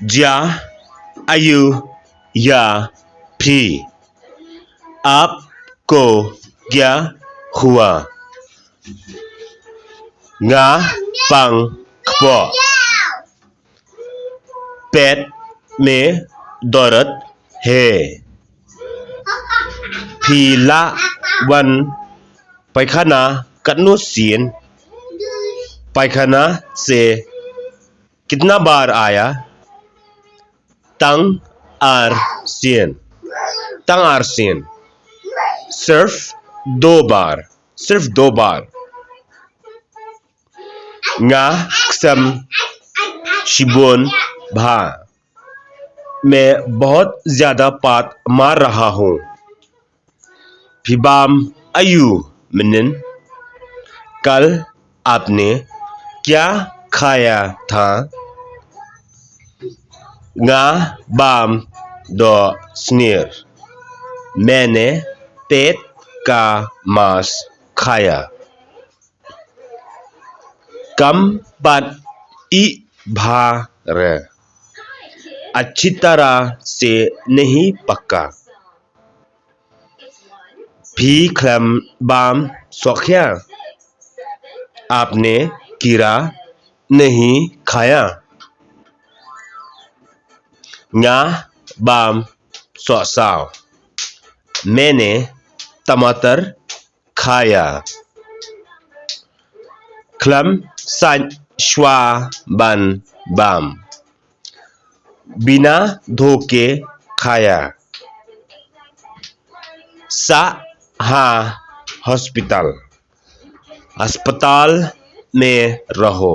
ज्या आयु या भी आपको क्या हुआ nga pang kpo पेट में दर्द है पीला वन पैखाना कन्नु सीन पैखाना से कितना बार आया तंग आर सीन सिर्फ दो बार nga ksam शिबोन भा मैं बहुत ज्यादा पाद मार रहा हूँ फिबाम आयु मिनन कल आपने क्या खाया था nga बाम दो स्नेर मैंने पेट का मांस खाया कम बात ई भार achitara से नेही pakka भी खलम बाम सोख्या आपने खीरा नहीं खाया nga बाम सोसाव मैंने tamatar khaya खलम सान श्वा बन बाम बिना धोके खया सा हा अस्पताल में रहो